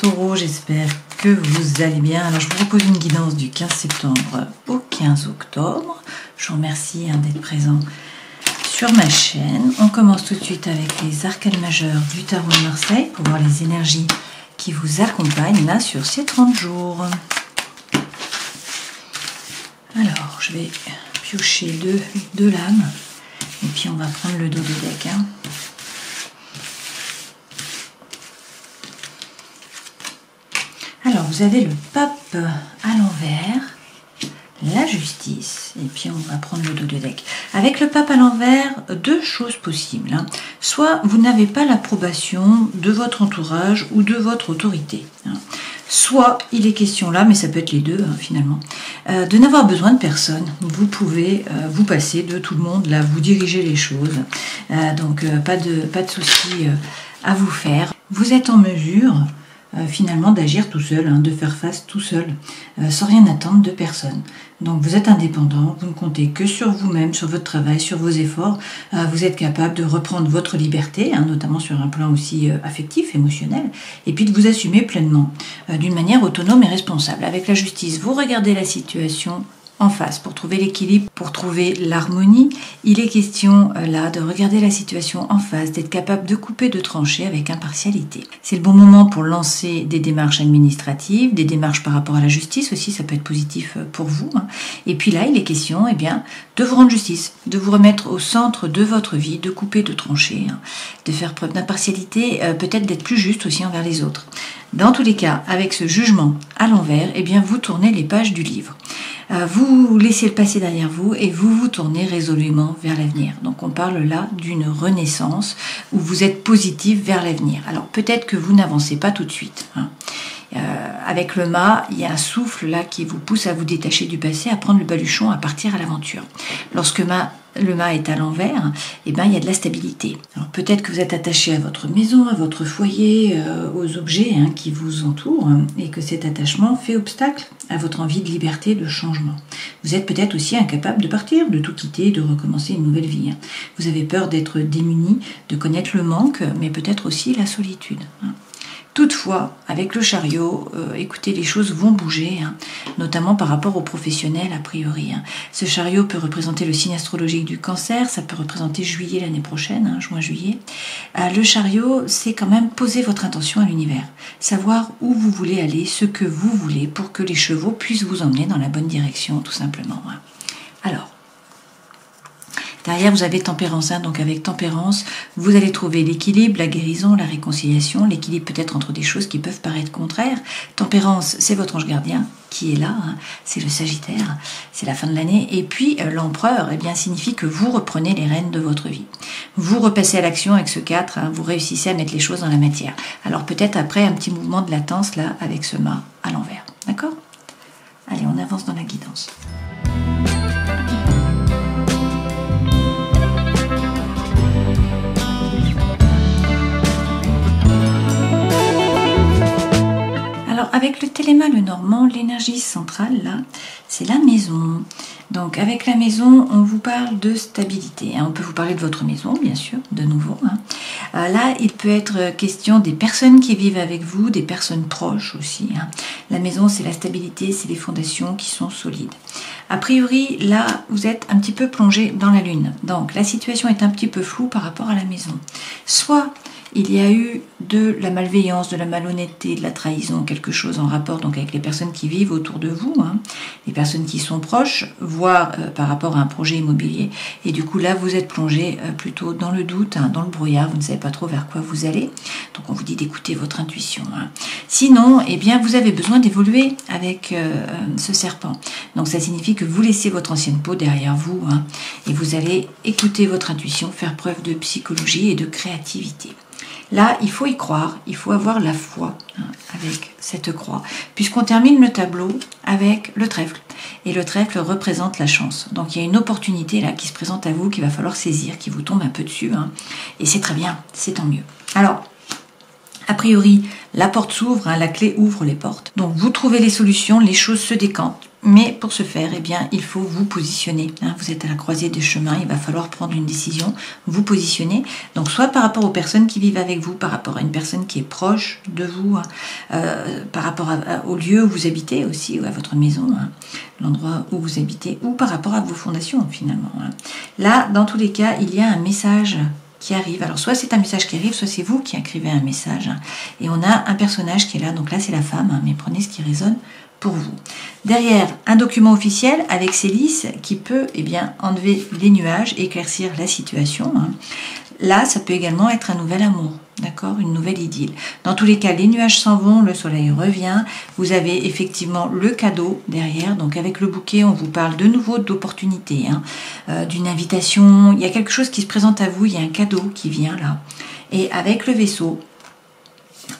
Taureau, j'espère que vous allez bien. Alors je vous propose une guidance du 15 septembre au 15 octobre. Je vous remercie d'être présent sur ma chaîne. On commence tout de suite avec les arcanes majeurs du tarot de Marseille pour voir les énergies qui vous accompagnent là sur ces 30 jours. Alors je vais piocher deux lames et puis on va prendre le dos du deck. Alors, vous avez le pape à l'envers, la justice, et puis on va prendre le dos de deck. Avec le pape à l'envers, deux choses possibles. Soit vous n'avez pas l'approbation de votre entourage ou de votre autorité. Soit il est question là, mais ça peut être les deux finalement, de n'avoir besoin de personne. Vous pouvez vous passer de tout le monde, là, vous dirigez les choses. Donc pas de souci à vous faire. Vous êtes en mesure finalement d'agir tout seul, de faire face tout seul, sans rien attendre de personne. Donc vous êtes indépendant, vous ne comptez que sur vous-même, sur votre travail, sur vos efforts. Vous êtes capable de reprendre votre liberté, notamment sur un plan aussi affectif, émotionnel, et puis de vous assumer pleinement, d'une manière autonome et responsable. Avec la justice, vous regardez la situation en face pour trouver l'équilibre, pour trouver l'harmonie. Il est question là de regarder la situation en face, d'être capable de couper, de trancher avec impartialité. C'est le bon moment pour lancer des démarches administratives, des démarches par rapport à la justice aussi, ça peut être positif pour vous. Et puis là, il est question de vous rendre justice, de vous remettre au centre de votre vie, de couper, de trancher, de faire preuve d'impartialité, peut-être d'être plus juste aussi envers les autres. Dans tous les cas, avec ce jugement à l'envers, vous tournez les pages du livre. Vous laissez le passé derrière vous et vous vous tournez résolument vers l'avenir. Donc on parle là d'une renaissance où vous êtes positif vers l'avenir. Alors peut-être que vous n'avancez pas tout de suite. Avec le mât, il y a un souffle là qui vous pousse à vous détacher du passé, à prendre le baluchon, à partir à l'aventure. Lorsque le mât est à l'envers, il y a de la stabilité. Alors peut-être que vous êtes attaché à votre maison, à votre foyer, aux objets qui vous entourent, et que cet attachement fait obstacle à votre envie de liberté, de changement. Vous êtes peut-être aussi incapable de partir, de tout quitter, de recommencer une nouvelle vie. Vous avez peur d'être démuni, de connaître le manque, mais peut-être aussi la solitude. Toutefois, avec le chariot, écoutez, les choses vont bouger, notamment par rapport aux professionnels a priori. Ce chariot peut représenter le signe astrologique du Cancer, ça peut représenter juillet l'année prochaine, juin-juillet. Le chariot, c'est quand même poser votre intention à l'univers, savoir où vous voulez aller, ce que vous voulez, pour que les chevaux puissent vous emmener dans la bonne direction, tout simplement. Alors, derrière, vous avez tempérance, donc avec tempérance, vous allez trouver l'équilibre, la guérison, la réconciliation, l'équilibre peut-être entre des choses qui peuvent paraître contraires. Tempérance, c'est votre ange gardien qui est là, c'est le Sagittaire, c'est la fin de l'année. Et puis l'empereur, signifie que vous reprenez les rênes de votre vie. Vous repassez à l'action avec ce 4, vous réussissez à mettre les choses dans la matière. Alors peut-être après un petit mouvement de latence là, avec ce mât à l'envers. D'accord ? Allez, on avance dans la guidance. Alors avec le Téléma, le Normand, l'énergie centrale là, c'est la maison. Donc avec la maison, on vous parle de stabilité. On peut vous parler de votre maison, bien sûr, de nouveau. Là, il peut être question des personnes qui vivent avec vous, des personnes proches aussi. La maison, c'est la stabilité, c'est les fondations qui sont solides. A priori, là, vous êtes un petit peu plongé dans la lune. Donc la situation est un petit peu floue par rapport à la maison. Soit il y a eu de la malveillance, de la malhonnêteté, de la trahison, quelque chose en rapport donc avec les personnes qui vivent autour de vous, les personnes qui sont proches, voire par rapport à un projet immobilier. Et du coup là, vous êtes plongé plutôt dans le doute, dans le brouillard, vous ne savez pas trop vers quoi vous allez. Donc on vous dit d'écouter votre intuition. Sinon, vous avez besoin d'évoluer avec ce serpent. Donc ça signifie que vous laissez votre ancienne peau derrière vous et vous allez écouter votre intuition, faire preuve de psychologie et de créativité. Là, il faut y croire, il faut avoir la foi avec cette croix, puisqu'on termine le tableau avec le trèfle. Et le trèfle représente la chance. Donc il y a une opportunité là qui se présente à vous, qu'il va falloir saisir, qui vous tombe un peu dessus. Et c'est très bien, c'est tant mieux. Alors, A priori, la porte s'ouvre, hein, la clé ouvre les portes. Donc vous trouvez les solutions, les choses se décantent. Mais pour ce faire, eh bien, il faut vous positionner. Hein. Vous êtes à la croisée des chemins, il va falloir prendre une décision, vous positionner. Donc soit par rapport aux personnes qui vivent avec vous, par rapport à une personne qui est proche de vous, par rapport au lieu où vous habitez aussi, ou à votre maison, hein, l'endroit où vous habitez, ou par rapport à vos fondations finalement. Hein. Là, dans tous les cas, il y a un message qui arrive. Alors soit c'est un message qui arrive, soit c'est vous qui écrivez un message. Hein. Et on a un personnage qui est là, donc là c'est la femme, hein, mais prenez ce qui résonne pour vous. Derrière, un document officiel avec ces lisses qui peut enlever les nuages, éclaircir la situation. Hein. Là, ça peut également être un nouvel amour, d'accord, une nouvelle idylle. Dans tous les cas, les nuages s'en vont, le soleil revient. Vous avez effectivement le cadeau derrière. Donc avec le bouquet, on vous parle de nouveau d'opportunités, hein, d'une invitation. Il y a quelque chose qui se présente à vous, il y a un cadeau qui vient là. Et avec le vaisseau,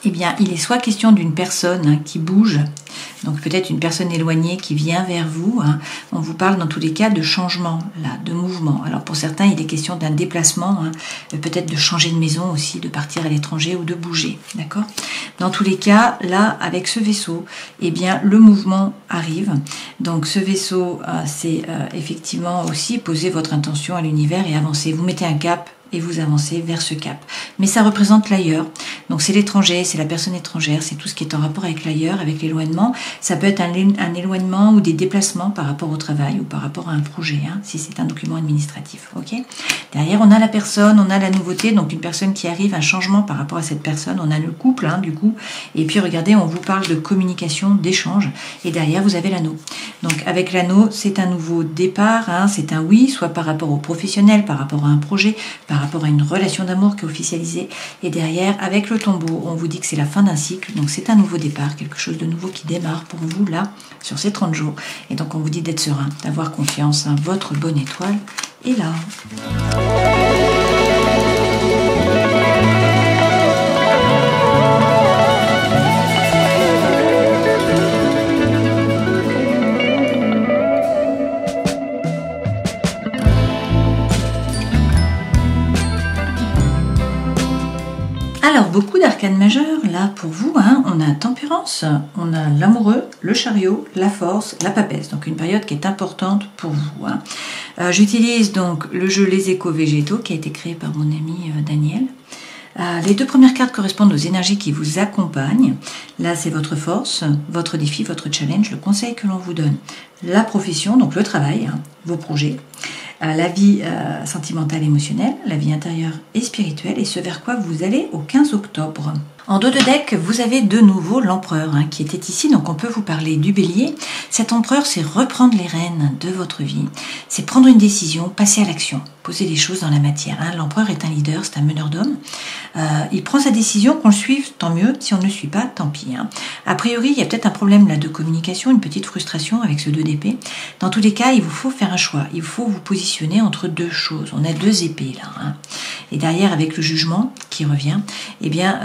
eh bien, il est soit question d'une personne hein, qui bouge, donc peut-être une personne éloignée qui vient vers vous. Hein. On vous parle dans tous les cas de changement, là, de mouvement. Alors pour certains, il est question d'un déplacement, hein, peut-être de changer de maison aussi, de partir à l'étranger ou de bouger, d'accord ? Dans tous les cas, là, avec ce vaisseau, eh bien, le mouvement arrive. Donc ce vaisseau, c'est effectivement aussi poser votre intention à l'univers et avancer. Vous mettez un cap et vous avancez vers ce cap. Mais ça représente l'ailleurs. Donc c'est l'étranger, c'est la personne étrangère, c'est tout ce qui est en rapport avec l'ailleurs, avec l'éloignement. Ça peut être un éloignement ou des déplacements par rapport au travail ou par rapport à un projet, hein, si c'est un document administratif. Ok. Derrière, on a la personne, on a la nouveauté, donc une personne qui arrive, un changement par rapport à cette personne. On a le couple, hein, du coup. Et puis regardez, on vous parle de communication, d'échange. Et derrière, vous avez l'anneau. Donc avec l'anneau, c'est un nouveau départ, hein, c'est un oui, soit par rapport au professionnel, par rapport à un projet, par rapport à une relation d'amour qui est officialisée. Et derrière, avec le tombeau, on vous dit que c'est la fin d'un cycle. Donc c'est un nouveau départ, quelque chose de nouveau qui démarre pour vous là, sur ces 30 jours. Et donc on vous dit d'être serein, d'avoir confiance. Hein, votre bonne étoile est là. Alors, beaucoup d'arcanes majeures, là, pour vous, hein, on a tempérance, on a l'amoureux, le chariot, la force, la papesse. Donc, une période qui est importante pour vous. Hein. J'utilise donc le jeu Les Échos végétaux, qui a été créé par mon ami Daniel. Les deux premières cartes correspondent aux énergies qui vous accompagnent. Là, c'est votre force, votre défi, votre challenge, le conseil que l'on vous donne. La profession, donc le travail, hein, vos projets. La vie sentimentale, émotionnelle, la vie intérieure et spirituelle, et ce vers quoi vous allez au 15 octobre. En dos de deck, vous avez de nouveau l'empereur hein, qui était ici, donc on peut vous parler du bélier. Cet empereur, c'est reprendre les rênes de votre vie, c'est prendre une décision, passer à l'action, poser les choses dans la matière. Hein. L'empereur est un leader, c'est un meneur d'hommes. Il prend sa décision, qu'on le suive, tant mieux. Si on ne le suit pas, tant pis. Hein. A priori, il y a peut-être un problème là de communication, une petite frustration avec ce 2 d'épée. Dans tous les cas, il vous faut faire un choix. Il faut vous positionner entre deux choses. On a 2 épées là. Hein. Et derrière, avec le jugement qui revient, eh bien,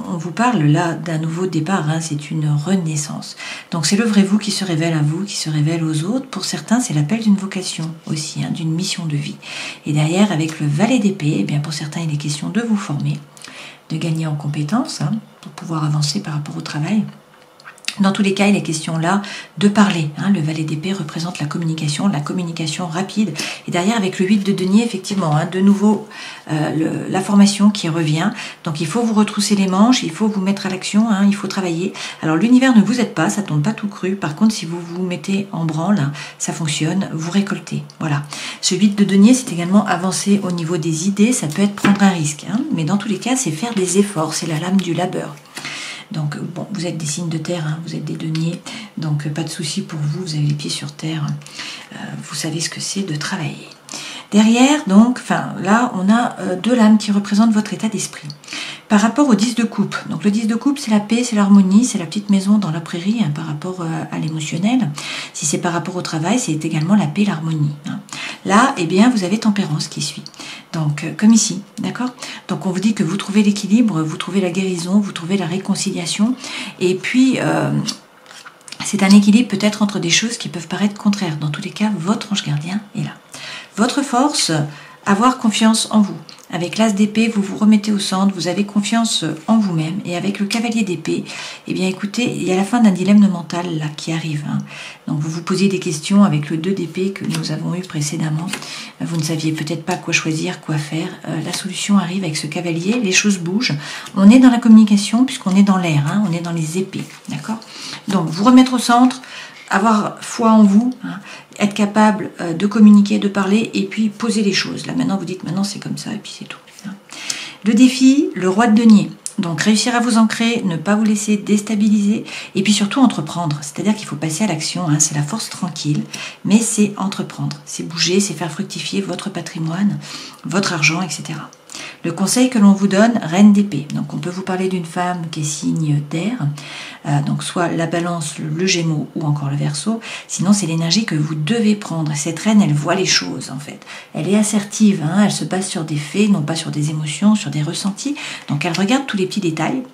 on vous parle là d'un nouveau départ. Hein. C'est une renaissance. Donc, c'est le vrai vous qui se révèle à vous, qui se révèle aux autres. Pour certains, c'est l'appel d'une vocation aussi, hein, d'une mission de vie. Et derrière, avec le valet d'épée, eh bien, pour certains, il est question de vous former, de gagner en compétences hein, pour pouvoir avancer par rapport au travail. Dans tous les cas, il est question là de parler. Hein. Le valet d'épée représente la communication rapide. Et derrière, avec le 8 de denier, effectivement, hein, de nouveau, la formation qui revient. Donc, il faut vous retrousser les manches, il faut vous mettre à l'action, hein, il faut travailler. Alors, l'univers ne vous aide pas, ça tombe pas tout cru. Par contre, si vous vous mettez en branle, ça fonctionne, vous récoltez. Voilà. Ce 8 de denier, c'est également avancer au niveau des idées. Ça peut être prendre un risque. Hein. Mais dans tous les cas, c'est faire des efforts. C'est la lame du labeur. Donc, bon, vous êtes des signes de terre, hein, vous êtes des deniers, donc pas de souci pour vous, vous avez les pieds sur terre, vous savez ce que c'est de travailler. Derrière, donc, là, on a 2 lames qui représentent votre état d'esprit. Par rapport au 10 de coupe, donc le 10 de coupe, c'est la paix, c'est l'harmonie, c'est la petite maison dans la prairie, hein, par rapport à l'émotionnel. Si c'est par rapport au travail, c'est également la paix, l'harmonie. Hein. Là, eh bien, vous avez tempérance qui suit. Donc, comme ici, d'accord ? Donc, on vous dit que vous trouvez l'équilibre, vous trouvez la guérison, vous trouvez la réconciliation. Et puis, c'est un équilibre peut-être entre des choses qui peuvent paraître contraires. Dans tous les cas, votre ange gardien est là. Votre force, avoir confiance en vous. Avec l'As d'épée, vous vous remettez au centre, vous avez confiance en vous-même. Et avec le cavalier d'épée, eh bien écoutez, il y a la fin d'un dilemme mental là qui arrive. Hein. Donc vous vous posiez des questions avec le 2 d'épée que nous avons eu précédemment. Vous ne saviez peut-être pas quoi choisir, quoi faire. La solution arrive avec ce cavalier, les choses bougent. On est dans la communication puisqu'on est dans l'air, hein, on est dans les épées. D'accord? Donc vous remettre au centre, avoir foi en vous, hein, être capable de communiquer, de parler et puis poser les choses. Là maintenant vous dites maintenant c'est comme ça et puis c'est tout. Hein. Le défi, le roi de denier. Donc réussir à vous ancrer, ne pas vous laisser déstabiliser et puis surtout entreprendre. C'est-à-dire qu'il faut passer à l'action, hein, c'est la force tranquille, mais c'est entreprendre, c'est bouger, c'est faire fructifier votre patrimoine, votre argent, etc. Le conseil que l'on vous donne, reine d'épée. Donc on peut vous parler d'une femme qui est signe d'air, donc soit la balance, le gémeaux ou encore le verseau. Sinon c'est l'énergie que vous devez prendre. Cette reine, elle voit les choses en fait. Elle est assertive, hein, elle se base sur des faits, non pas sur des émotions, sur des ressentis. Donc elle regarde tous les petits détails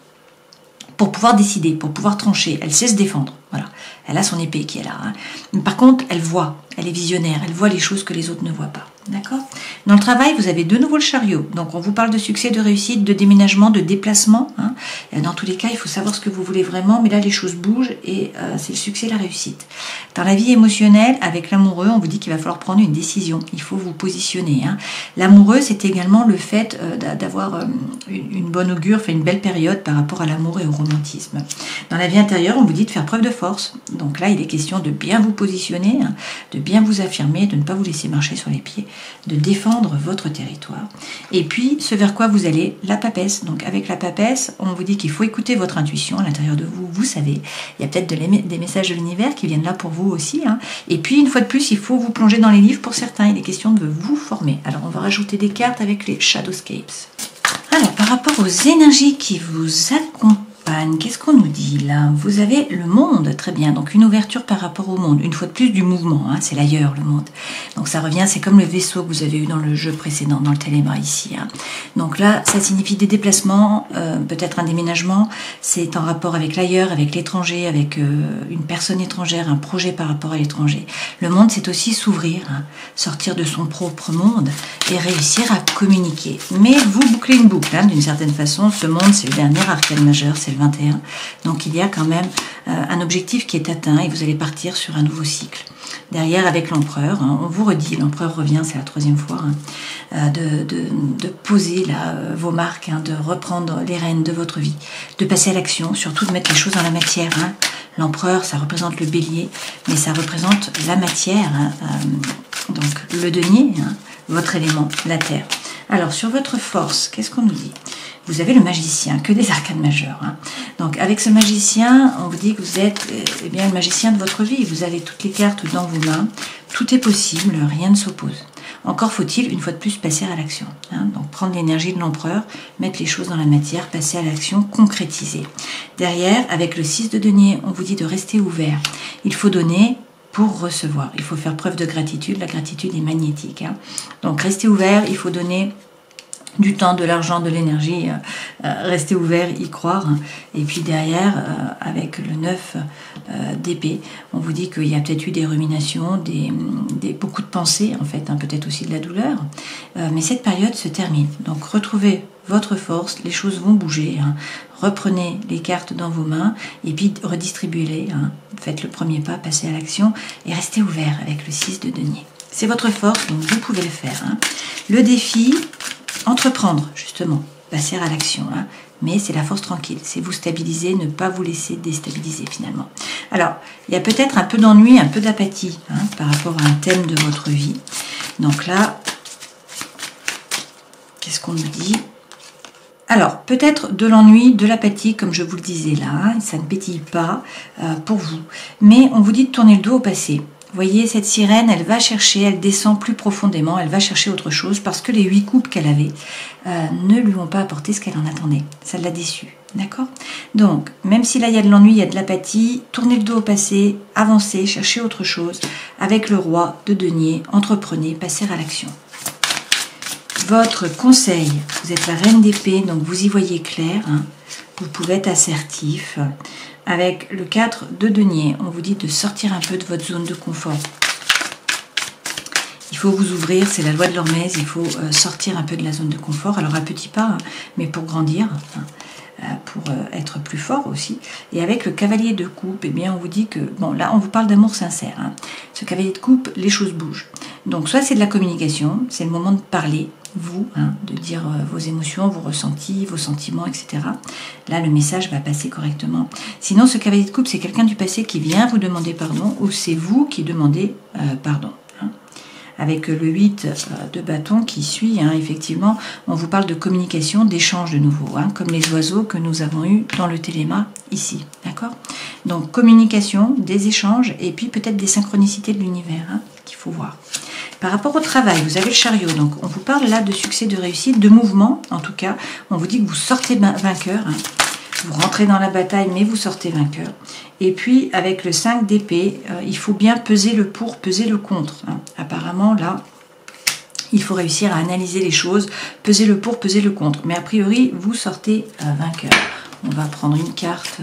pour pouvoir décider, pour pouvoir trancher. Elle sait se défendre. Voilà. Elle a son épée qui est là. Hein. Par contre, elle voit, elle est visionnaire, elle voit les choses que les autres ne voient pas. D'accord? Dans le travail, vous avez de nouveau le chariot. Donc, on vous parle de succès, de réussite, de déménagement, de déplacement. Hein. Dans tous les cas, il faut savoir ce que vous voulez vraiment. Mais là, les choses bougent et c'est le succès et la réussite. Dans la vie émotionnelle, avec l'amoureux, on vous dit qu'il va falloir prendre une décision. Il faut vous positionner. Hein. L'amoureux, c'est également le fait d'avoir une bonne augure, une belle période par rapport à l'amour et au romantisme. Dans la vie intérieure, on vous dit de faire preuve de force. Donc là, il est question de bien vous positionner, hein, de bien vous affirmer, de ne pas vous laisser marcher sur les pieds, de défendre votre territoire. Et puis, ce vers quoi vous allez, la papesse. Donc avec la papesse, on vous dit qu'il faut écouter votre intuition à l'intérieur de vous. Vous savez, il y a peut-être des messages de l'univers qui viennent là pour vous aussi. Hein. Et puis, une fois de plus, il faut vous plonger dans les livres pour certains. Il est question de vous former. Alors, on va rajouter des cartes avec les Shadowscapes. Alors, par rapport aux énergies qui vous accompagnent, qu'est-ce qu'on nous dit là? Vous avez le monde, très bien, donc une ouverture par rapport au monde, une fois de plus du mouvement, hein, c'est l'ailleurs le monde. Donc ça revient, c'est comme le vaisseau que vous avez eu dans le jeu précédent, dans le téléma ici. Hein. Donc là, ça signifie des déplacements, peut-être un déménagement, c'est en rapport avec l'ailleurs, avec l'étranger, avec une personne étrangère, un projet par rapport à l'étranger. Le monde, c'est aussi s'ouvrir, hein, sortir de son propre monde et réussir à communiquer. Mais vous bouclez une boucle, hein, d'une certaine façon, ce monde, c'est le dernier arcane majeur, c'est le 21. Donc il y a quand même un objectif qui est atteint et vous allez partir sur un nouveau cycle. Derrière avec l'empereur, hein, on vous redit, l'empereur revient, c'est la 3e fois, hein, de poser là, vos marques, hein, de reprendre les rênes de votre vie, de passer à l'action, surtout de mettre les choses dans la matière. Hein. L'empereur, ça représente le bélier, mais ça représente la matière, hein, donc le denier, hein, votre élément, la terre. Alors sur votre force, qu'est-ce qu'on nous dit? Vous avez le magicien, que des arcanes majeurs. Hein. Donc avec ce magicien, on vous dit que vous êtes eh bien, le magicien de votre vie. Vous avez toutes les cartes dans vos mains. Tout est possible, rien ne s'oppose. Encore faut-il, une fois de plus, passer à l'action. Hein. Donc prendre l'énergie de l'empereur, mettre les choses dans la matière, passer à l'action, concrétiser. Derrière, avec le 6 de denier, on vous dit de rester ouvert. Il faut donner pour recevoir. Il faut faire preuve de gratitude. La gratitude est magnétique. Hein. Donc restez ouvert, il faut donner du temps, de l'argent, de l'énergie, rester ouvert, y croire. Et puis derrière, avec le 9 d'épée, on vous dit qu'il y a peut-être eu des ruminations, beaucoup de pensées, en fait, hein, peut-être aussi de la douleur. Mais cette période se termine. Donc retrouvez votre force, les choses vont bouger. Hein. Reprenez les cartes dans vos mains et puis redistribuez-les. Hein. Faites le premier pas, passez à l'action et restez ouvert avec le 6 de denier. C'est votre force, donc vous pouvez le faire. Hein. Le défi, entreprendre, justement, passer à l'action, hein. Mais c'est la force tranquille, c'est vous stabiliser, ne pas vous laisser déstabiliser finalement. Alors, il y a peut-être un peu d'ennui, un peu d'apathie, hein, par rapport à un thème de votre vie. Donc là, qu'est-ce qu'on nous dit? Alors, peut-être de l'ennui, de l'apathie, comme je vous le disais là, hein, ça ne pétille pas pour vous. Mais on vous dit de tourner le dos au passé. Vous voyez, cette sirène, elle va chercher, elle descend plus profondément, elle va chercher autre chose parce que les 8 coupes qu'elle avait ne lui ont pas apporté ce qu'elle en attendait. Ça l'a déçue, d'accord? Donc, même si là il y a de l'ennui, il y a de l'apathie, tournez le dos au passé, avancez, cherchez autre chose. Avec le roi de denier, entreprenez, passez à l'action. Votre conseil, vous êtes la reine d'épée, donc vous y voyez clair, hein, vous pouvez être assertif. Avec le 4 de denier, on vous dit de sortir un peu de votre zone de confort. Il faut vous ouvrir, c'est la loi de l'Hormèse, il faut sortir un peu de la zone de confort, alors à petits pas, hein, mais pour grandir, pour être plus fort aussi. Et avec le cavalier de coupe, eh bien on vous dit que, bon là on vous parle d'amour sincère, hein. Ce cavalier de coupe, les choses bougent. Donc soit c'est de la communication, c'est le moment de parler, vous, hein, de dire vos émotions, vos ressentis, vos sentiments, etc. Là le message va passer correctement. Sinon ce cavalier de coupe, c'est quelqu'un du passé qui vient vous demander pardon, ou c'est vous qui demandez pardon. Avec le 8 de bâton qui suit, hein, effectivement, on vous parle de communication, d'échange de nouveau, hein, comme les oiseaux que nous avons eus dans le téléma ici, d'accord? Donc communication, des échanges, et puis peut-être des synchronicités de l'univers, hein, qu'il faut voir. Par rapport au travail, vous avez le chariot, donc on vous parle là de succès, de réussite, de mouvement, en tout cas, on vous dit que vous sortez vainqueur, hein. Vous rentrez dans la bataille, mais vous sortez vainqueur. Et puis, avec le 5 d'épée, il faut bien peser le pour, peser le contre, hein. Apparemment, là, il faut réussir à analyser les choses, peser le pour, peser le contre. Mais a priori, vous sortez vainqueur. On va prendre une carte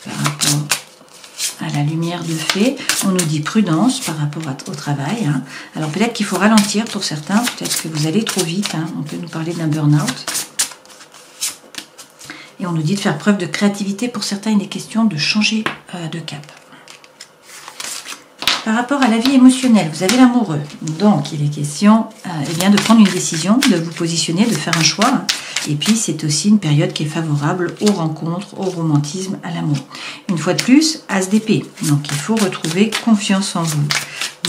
par rapport à la lumière de fée. On nous dit prudence par rapport au travail, hein. Alors, peut-être qu'il faut ralentir pour certains. Peut-être que vous allez trop vite, hein. On peut nous parler d'un burn-out. Et on nous dit de faire preuve de créativité. Pour certains, il est question de changer de cap. Par rapport à la vie émotionnelle, vous avez l'amoureux. Donc, il est question eh bien, de prendre une décision, de vous positionner, de faire un choix. Hein. Et puis, c'est aussi une période qui est favorable aux rencontres, au romantisme, à l'amour. Une fois de plus, As d'épée. Donc, il faut retrouver confiance en vous.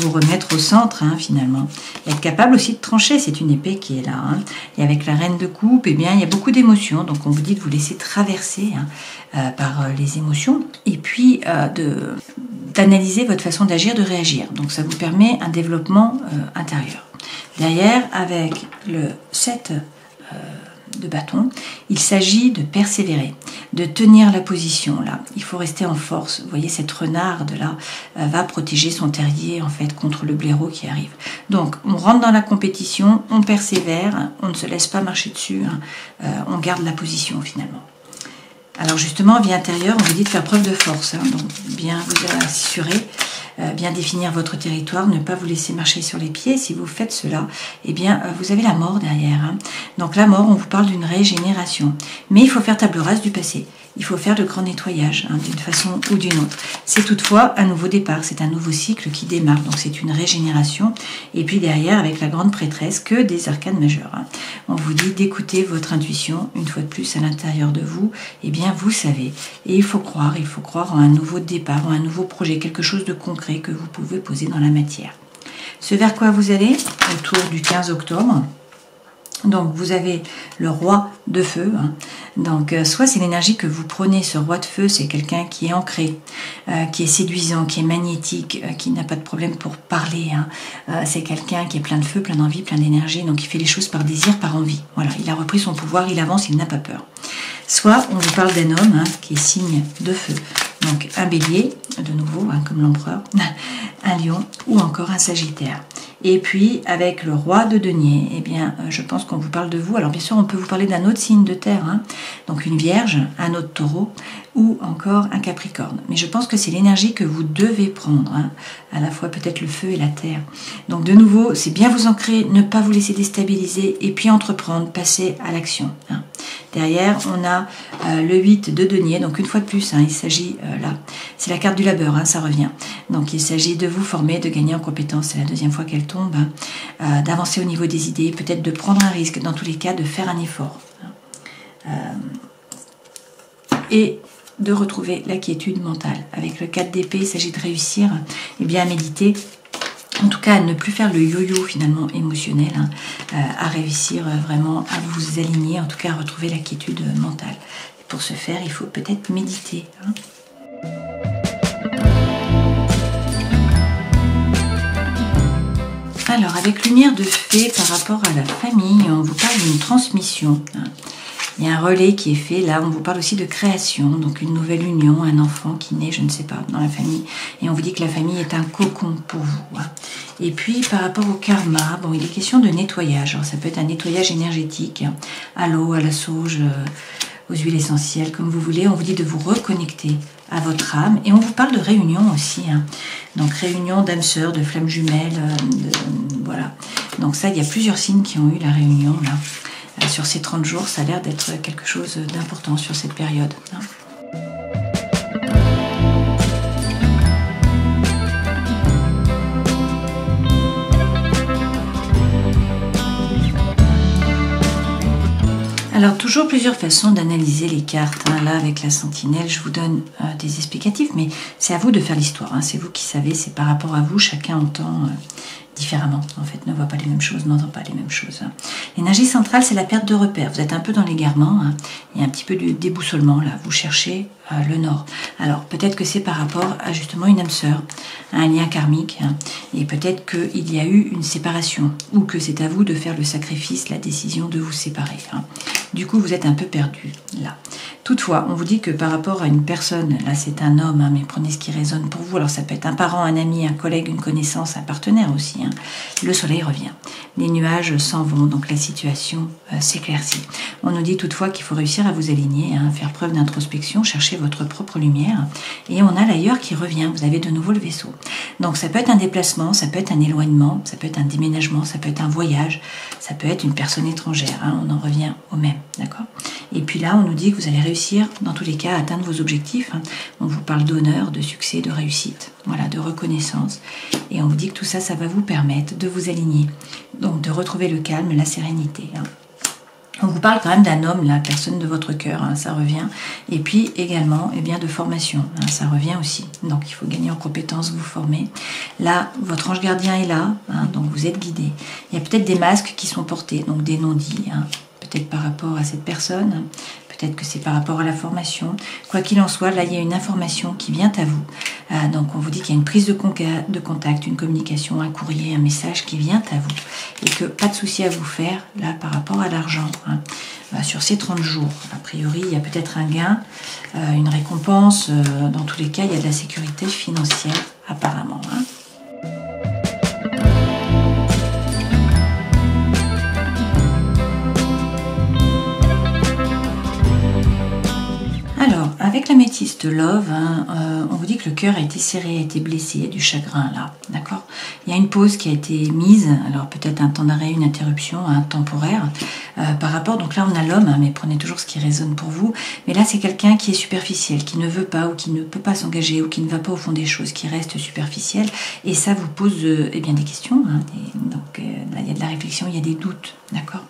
Vous remettre au centre, hein, finalement. Et être capable aussi de trancher, c'est une épée qui est là. Hein. Et avec la reine de coupe, eh bien, il y a beaucoup d'émotions. Donc, on vous dit de vous laisser traverser, hein, par les émotions. Et puis, d'analyser votre façon d'agir, de réagir. Donc, ça vous permet un développement intérieur. Derrière, avec le 7 de bâton, il s'agit de persévérer, de tenir la position là. Il faut rester en force. Vous voyez, cette renarde là va protéger son terrier en fait contre le blaireau qui arrive. Donc, on rentre dans la compétition, on persévère, on ne se laisse pas marcher dessus, hein, on garde la position finalement. Alors justement, vie intérieure, on vous dit de faire preuve de force, hein, donc bien vous assurer, bien définir votre territoire, ne pas vous laisser marcher sur les pieds. Si vous faites cela, eh bien vous avez la mort derrière, hein. Donc la mort, on vous parle d'une régénération. Mais il faut faire table rase du passé. Il faut faire le grand nettoyage, hein, d'une façon ou d'une autre. C'est toutefois un nouveau départ, c'est un nouveau cycle qui démarre, donc c'est une régénération. Et puis derrière, avec la grande prêtresse, que des arcanes majeures, hein. On vous dit d'écouter votre intuition, une fois de plus à l'intérieur de vous, eh bien vous savez. Et il faut croire en un nouveau départ, en un nouveau projet, quelque chose de concret que vous pouvez poser dans la matière. Ce vers quoi vous allez, autour du 15 octobre, donc vous avez le roi de feu, hein. Donc soit c'est l'énergie que vous prenez, ce roi de feu, c'est quelqu'un qui est ancré, qui est séduisant, qui est magnétique, qui n'a pas de problème pour parler, hein. C'est quelqu'un qui est plein de feu, plein d'envie, plein d'énergie, donc il fait les choses par désir, par envie. Voilà, il a repris son pouvoir, il avance, il n'a pas peur. Soit on vous parle d'un homme, hein, qui est signe de feu, donc un bélier, de nouveau, hein, comme l'empereur, un lion ou encore un sagittaire. Et puis, avec le roi de denier, eh bien, je pense qu'on vous parle de vous. Alors, bien sûr, on peut vous parler d'un autre signe de terre, hein, donc une vierge, un autre taureau, ou encore un capricorne. Mais je pense que c'est l'énergie que vous devez prendre, hein, à la fois peut-être le feu et la terre. Donc, de nouveau, c'est bien vous ancrer, ne pas vous laisser déstabiliser, et puis entreprendre, passer à l'action, hein. Derrière, on a le 8 de denier, donc une fois de plus, hein, il s'agit, là, c'est la carte du labeur, hein, ça revient. Donc il s'agit de vous former, de gagner en compétences, c'est la deuxième fois qu'elle tombe, hein, d'avancer au niveau des idées, peut-être de prendre un risque, dans tous les cas, de faire un effort. Hein. Et de retrouver la quiétude mentale. Avec le 4 d'épée, il s'agit de réussir eh bien, à méditer, en tout cas à ne plus faire le yo-yo finalement émotionnel, hein, à réussir vraiment à vous aligner, en tout cas à retrouver la quiétude mentale. Et pour ce faire, il faut peut-être méditer, hein. Alors, avec lumière de fée par rapport à la famille, on vous parle d'une transmission, hein. Il y a un relais qui est fait, là on vous parle aussi de création, donc une nouvelle union, un enfant qui naît, je ne sais pas, dans la famille. Et on vous dit que la famille est un cocon pour vous, hein. Et puis par rapport au karma, bon, il est question de nettoyage. Alors ça peut être un nettoyage énergétique, à l'eau, à la sauge, aux huiles essentielles, comme vous voulez. On vous dit de vous reconnecter à votre âme. Et on vous parle de réunion aussi, hein. Donc réunion d'âmes sœurs, de flammes jumelles, voilà. Donc ça, il y a plusieurs signes qui ont eu la réunion là. Sur ces 30 jours, ça a l'air d'être quelque chose d'important sur cette période, hein. Alors, toujours plusieurs façons d'analyser les cartes, hein. Là, avec la sentinelle, je vous donne des explicatifs, mais c'est à vous de faire l'histoire, hein. C'est vous qui savez, c'est par rapport à vous, chacun entend différemment, en fait, ne voit pas les mêmes choses, n'entend pas les mêmes choses, hein. L'énergie centrale, c'est la perte de repères. Vous êtes un peu dans l'égarement, hein. Il y a un petit peu de déboussolement, là. Vous cherchez le nord. Alors, peut-être que c'est par rapport à justement une âme sœur, à un lien karmique, hein. Et peut-être qu'il y a eu une séparation, ou que c'est à vous de faire le sacrifice, la décision de vous séparer, hein. Du coup, vous êtes un peu perdu, là. Toutefois, on vous dit que par rapport à une personne, là c'est un homme, hein, mais prenez ce qui résonne pour vous. Alors ça peut être un parent, un ami, un collègue, une connaissance, un partenaire aussi, hein. Le soleil revient. Les nuages s'en vont, donc la situation s'éclaircit. On nous dit toutefois qu'il faut réussir à vous aligner, hein, faire preuve d'introspection, chercher votre propre lumière. Et on a l'ailleurs qui revient, vous avez de nouveau le vaisseau. Donc ça peut être un déplacement, ça peut être un éloignement, ça peut être un déménagement, ça peut être un voyage, ça peut être une personne étrangère, hein, on en revient au même, d'accord? Et puis là, on nous dit que vous allez réussir, dans tous les cas, à atteindre vos objectifs, hein. On vous parle d'honneur, de succès, de réussite, voilà, de reconnaissance. Et on vous dit que tout ça, ça va vous permettre de vous aligner, donc de retrouver le calme, la sérénité, hein. On vous parle quand même d'un homme, la personne de votre cœur, hein, ça revient. Et puis également, eh bien, de formation, hein, ça revient aussi. Donc il faut gagner en compétences, vous former. Là, votre ange gardien est là, hein, donc vous êtes guidé. Il y a peut-être des masques qui sont portés, donc des non-dits, hein, peut-être par rapport à cette personne, hein. Peut-être que c'est par rapport à la formation. Quoi qu'il en soit, là, il y a une information qui vient à vous. Donc, on vous dit qu'il y a une prise de contact, une communication, un courrier, un message qui vient à vous. Et que pas de souci à vous faire, là, par rapport à l'argent, hein. Sur ces 30 jours, a priori, il y a peut-être un gain, une récompense. Dans tous les cas, il y a de la sécurité financière, apparemment, hein. Avec l'améthyste Love, hein, on vous dit que le cœur a été serré, a été blessé, il y a du chagrin là, d'accord? Il y a une pause qui a été mise, alors peut-être un temps d'arrêt, une interruption, un temporaire, par rapport, donc là on a l'homme, hein, mais prenez toujours ce qui résonne pour vous, mais là c'est quelqu'un qui est superficiel, qui ne veut pas ou qui ne peut pas s'engager ou qui ne va pas au fond des choses, qui reste superficiel, et ça vous pose eh bien, des questions, hein, donc là il y a de la réflexion, il y a des doutes, d'accord?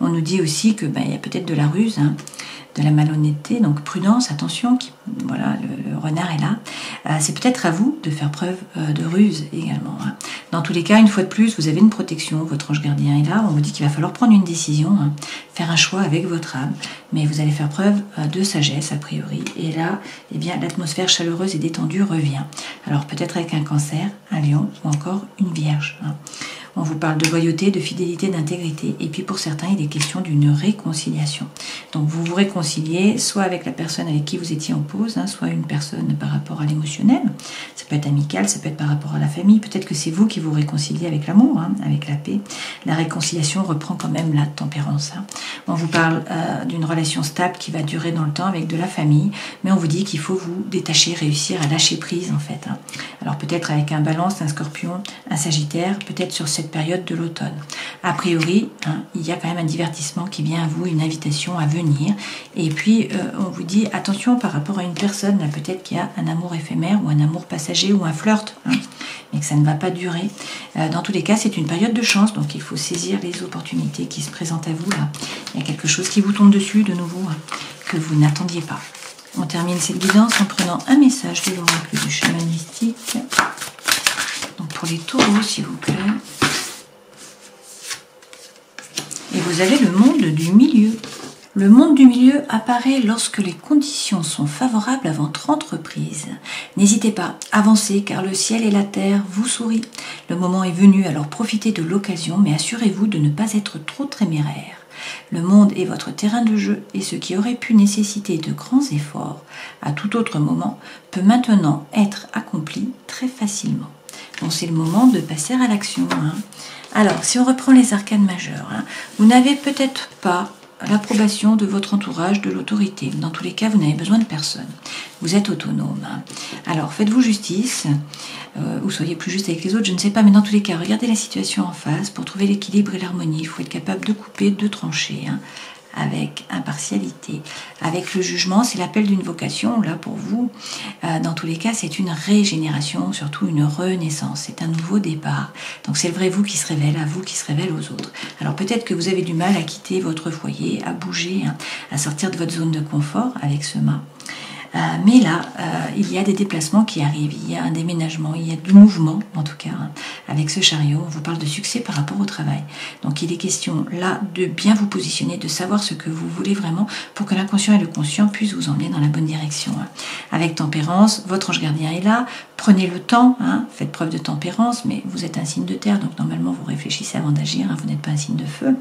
On nous dit aussi que il y a peut-être de la ruse, hein, de la malhonnêteté, donc prudence, attention, voilà, le renard est là. C'est peut-être à vous de faire preuve de ruse également, hein. Dans tous les cas, une fois de plus, vous avez une protection, votre ange gardien est là, on vous dit qu'il va falloir prendre une décision, hein, faire un choix avec votre âme, mais vous allez faire preuve de sagesse a priori, et là, eh bien, l'atmosphère chaleureuse et détendue revient. Alors peut-être avec un cancer, un lion ou encore une vierge, hein. On vous parle de loyauté, de fidélité, d'intégrité. Et puis pour certains, il est question d'une réconciliation. Donc vous vous réconciliez soit avec la personne avec qui vous étiez en pause, hein, soit une personne par rapport à l'émotionnel. Ça peut être amical, ça peut être par rapport à la famille. Peut-être que c'est vous qui vous réconciliez avec l'amour, hein, avec la paix. La réconciliation reprend quand même la tempérance, hein. On vous parle d'une relation stable qui va durer dans le temps avec de la famille. Mais on vous dit qu'il faut vous détacher, réussir à lâcher prise en fait, hein. Alors peut-être avec un balance, un scorpion, un sagittaire, peut-être sur cette période de l'automne. A priori, hein, il y a quand même un divertissement qui vient à vous, une invitation à venir. Et puis, on vous dit, attention par rapport à une personne, là peut-être qu'il y a un amour éphémère ou un amour passager ou un flirt, hein, mais que ça ne va pas durer. Dans tous les cas, c'est une période de chance, donc il faut saisir les opportunités qui se présentent à vous. Là. Il y a quelque chose qui vous tombe dessus de nouveau, hein, que vous n'attendiez pas. On termine cette guidance en prenant un message de l'oracle du chaman mystique. Donc pour les taureaux, s'il vous plaît. Et vous avez le monde du milieu. Le monde du milieu apparaît lorsque les conditions sont favorables à votre entreprise. N'hésitez pas, avancez car le ciel et la terre vous sourient. Le moment est venu, alors profitez de l'occasion, mais assurez-vous de ne pas être trop téméraire. Le monde est votre terrain de jeu et ce qui aurait pu nécessiter de grands efforts à tout autre moment peut maintenant être accompli très facilement. Donc c'est le moment de passer à l'action, hein. Alors, si on reprend les arcanes majeures, hein, vous n'avez peut-être pas l'approbation de votre entourage, de l'autorité. Dans tous les cas, vous n'avez besoin de personne. Vous êtes autonome. Alors, faites-vous justice, ou soyez plus juste avec les autres, je ne sais pas, mais dans tous les cas, regardez la situation en face. Pour trouver l'équilibre et l'harmonie, il faut être capable de couper, de trancher, avec impartialité. Avec le jugement, c'est l'appel d'une vocation, là, pour vous. Dans tous les cas, c'est une régénération, surtout une renaissance. C'est un nouveau départ. Donc, c'est le vrai vous qui se révèle à vous, qui se révèle aux autres. Alors, peut-être que vous avez du mal à quitter votre foyer, à bouger, à sortir de votre zone de confort avec ce mât. Mais là, il y a des déplacements qui arrivent, il y a un déménagement, il y a du mouvement, en tout cas, avec ce chariot. On vous parle de succès par rapport au travail. Donc, il est question, là, de bien vous positionner, de savoir ce que vous voulez vraiment pour que l'inconscient et le conscient puissent vous emmener dans la bonne direction. Avec tempérance, votre ange gardien est là. Prenez le temps, faites preuve de tempérance, mais vous êtes un signe de terre, donc normalement, vous réfléchissez avant d'agir, vous n'êtes pas un signe de feu.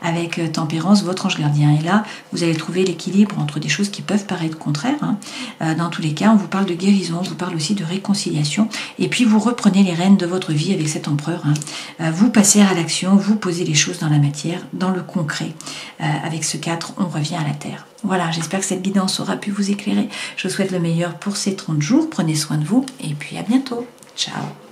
Avec tempérance, votre ange gardien est là. Vous allez trouver l'équilibre entre des choses qui peuvent paraître contraires. Dans tous les cas, on vous parle de guérison, on vous parle aussi de réconciliation. Et puis, vous reprenez les rênes de votre vie avec cet empereur. Vous passez à l'action, vous posez les choses dans la matière, dans le concret. Avec ce 4, on revient à la terre. Voilà, j'espère que cette guidance aura pu vous éclairer. Je vous souhaite le meilleur pour ces 30 jours. Prenez soin de vous et puis à bientôt. Ciao.